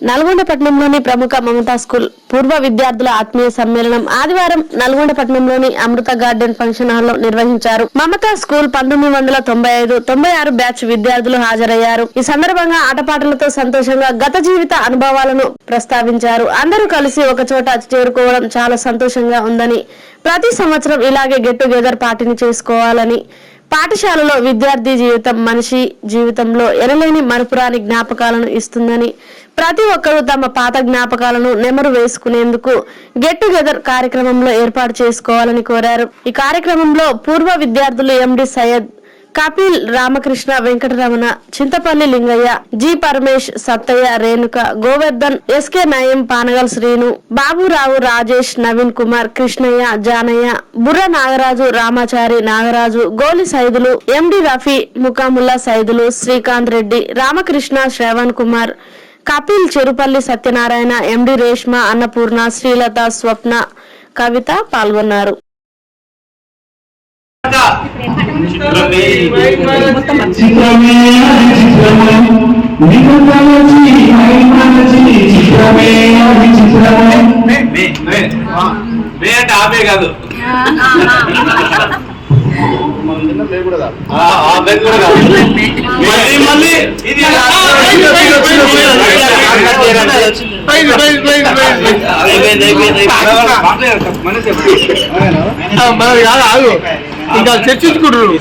నల్గొండ పట్టణంలోని ప్రముఖ మమతా స్కూల్ పూర్వ విద్యార్థుల ఆత్మీయ సమ్మేళనం ఆదివారం నల్గొండ పట్టణంలోని అమృత గార్డెన్ ఫంక్షన్ హాల్లో నిర్వహించారు. మమతా స్కూల్ 1995-96 బ్యాచ్ విద్యార్థులు హాజరయ్యారు. ఈ సందర్భంగా ఆటపాటలతో సంతోషంగా గత జీవిత అనుభవాలను ప్రస్తావించారు. అందరూ కలిసి ఒక చోట చేరుకోవడం చాలా సంతోషంగా ఉందని, ప్రతి సంవత్సరం ఇలాగే గెట్ టుగెదర్ పార్టీని చేసుకోవాలని, పాఠశాలలో విద్యార్థి జీవితం మనిషి జీవితంలో ఎనలేని మరుపురాని జ్ఞాపకాలను ఇస్తుందని, ప్రతి ఒక్కరూ తమ పాత జ్ఞాపకాలను నెమరు వేసుకునేందుకు గెట్ టుగెదర్ కార్యక్రమంలో ఏర్పాటు చేసుకోవాలని కోరారు. ఈ కార్యక్రమంలో పూర్వ విద్యార్థులు ఎండి సయ్యద్, కపిల్, రామకృష్ణ, వెంకటరమణ, చింతపల్లి లింగయ్య, జి పరమేష్, సత్తయ్య, రేణుక, గోవర్ధన్, ఎస్కే నయం, పానగల్ శ్రీను, బాబురావు, రాజేష్, నవీన్ కుమార్, కృష్ణయ్య, జానయ్య, బుర్ర నాగరాజు, రామాచారి, నాగరాజు, గోలి సైదులు, ఎండి రఫీ, ముకాముల్లా సైదులు, శ్రీకాంత్ రెడ్డి, రామకృష్ణ, శ్రవణ్ కుమార్, కపిల్, చెరుపల్లి సత్యనారాయణ, ఎండి రేష్మ, అన్నపూర్ణ, శ్రీలత, స్వప్న, కవిత పాల్గొన్నారు. ఇంకా చర్చించుకుంటారు.